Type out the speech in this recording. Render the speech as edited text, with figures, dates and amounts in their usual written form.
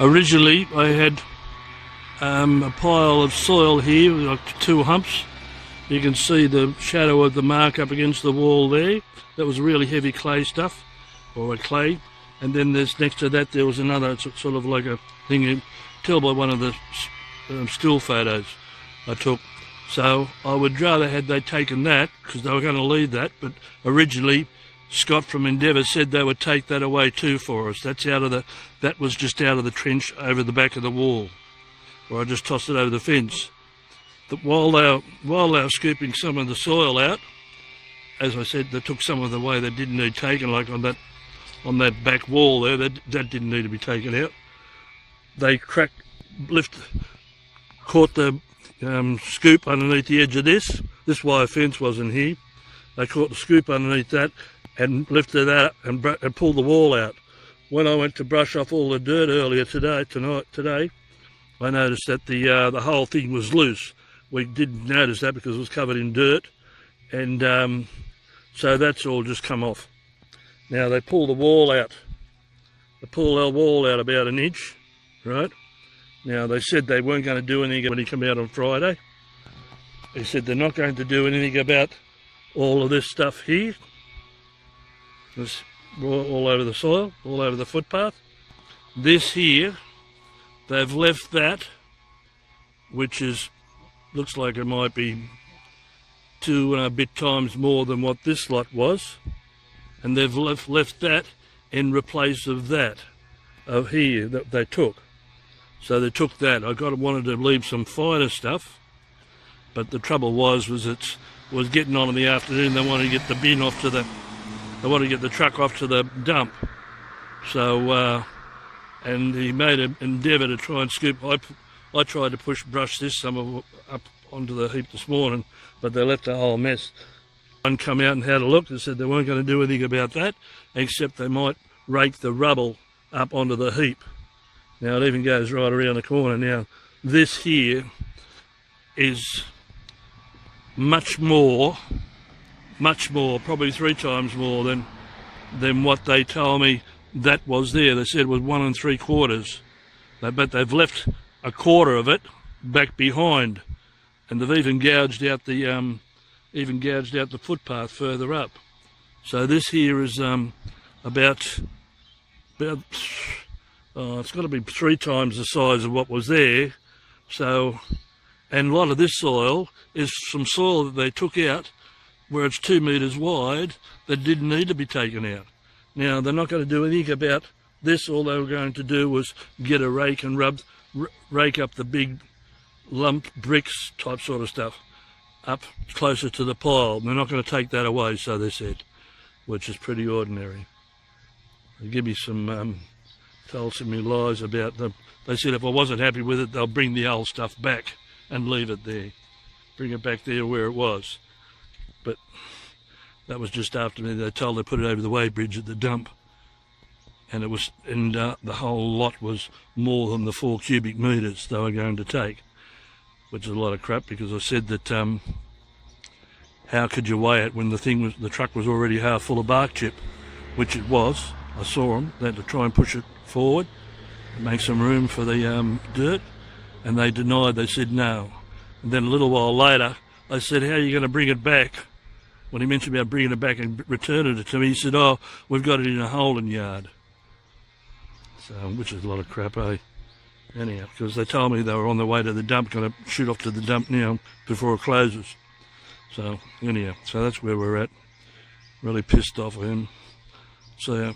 Originally I had a pile of soil here, like 2 humps. You can see the shadow of the mark up against the wall there. That was really heavy clay stuff, or a clay. And then there's next to that there was another sort of like a thing you tell by one of the still photos I took. So I would rather had they taken that, because they were going to leave that, but originally Scott from Endeavour said they would take that away too for us. That was just out of the trench over the back of the wall, or I just tossed it over the fence. While they were scooping some of the soil out, as I said, they took some of the way they didn't need taken, like on that back wall there, that didn't need to be taken out. They caught the scoop underneath the edge of this wire fence wasn't here. They caught the scoop underneath that and lifted that up and pulled the wall out. When I went to brush off all the dirt earlier today, I noticed that the whole thing was loose. We didn't notice that because it was covered in dirt, and so that's all just come off. Now they pull the wall out. They pull our wall out about 1 inch, right? Now they said they weren't going to do anything when he came out on Friday. They said they're not going to do anything about all of this stuff here. This all over the soil, all over the footpath. This here, they've left that, which looks like it might be 2 and a bit times more than what this lot was, and they've left that in replace of that here that they took. So they took that. I wanted to leave some finer stuff, but the trouble was it was getting on in the afternoon. They wanted to get the bin off to the. They wanted to get the truck off to the dump. So and he made an endeavour to try and scoop. I tried to brush some of it up onto the heap this morning, but they left a whole mess. One come out and had a look and said they weren't going to do anything about that, except they might rake the rubble up onto the heap. Now it even goes right around the corner. Now this here is much more, probably 3 times more than what they told me that was there. They said it was 1 3/4. But they've left 1/4 of it back behind, and they've even gouged out the footpath further up. So this here is about it's got to be 3 times the size of what was there. So, and a lot of this soil is some soil that they took out where it's 2 metres wide that didn't need to be taken out. Now they're not going to do anything about this. All they were going to do was get a rake and rake up the big lumped bricks type sort of stuff up closer to the pile. They're not going to take that away, so they said, which is pretty ordinary. They give me told some lies about them. They said if I wasn't happy with it, they'll bring the old stuff back and leave it there. Bring it back there where it was. But that was just after me. They told they put it over the weighbridge at the dump. And the whole lot was more than the 4 cubic metres they were going to take, which is a lot of crap, because I said that how could you weigh it when the truck was already half full of bark chip, which it was. I saw them. They had to try and push it forward, make some room for the dirt, and they denied. They said no. And then a little while later, I said, how are you going to bring it back? When he mentioned about bringing it back and returning it to me, he said, oh, we've got it in a holding yard. So, which is a lot of crap, eh? Anyhow, because they told me they were on their way to the dump, going to shoot off to the dump now before it closes. So, anyhow, so that's where we're at. Really pissed off with him. So,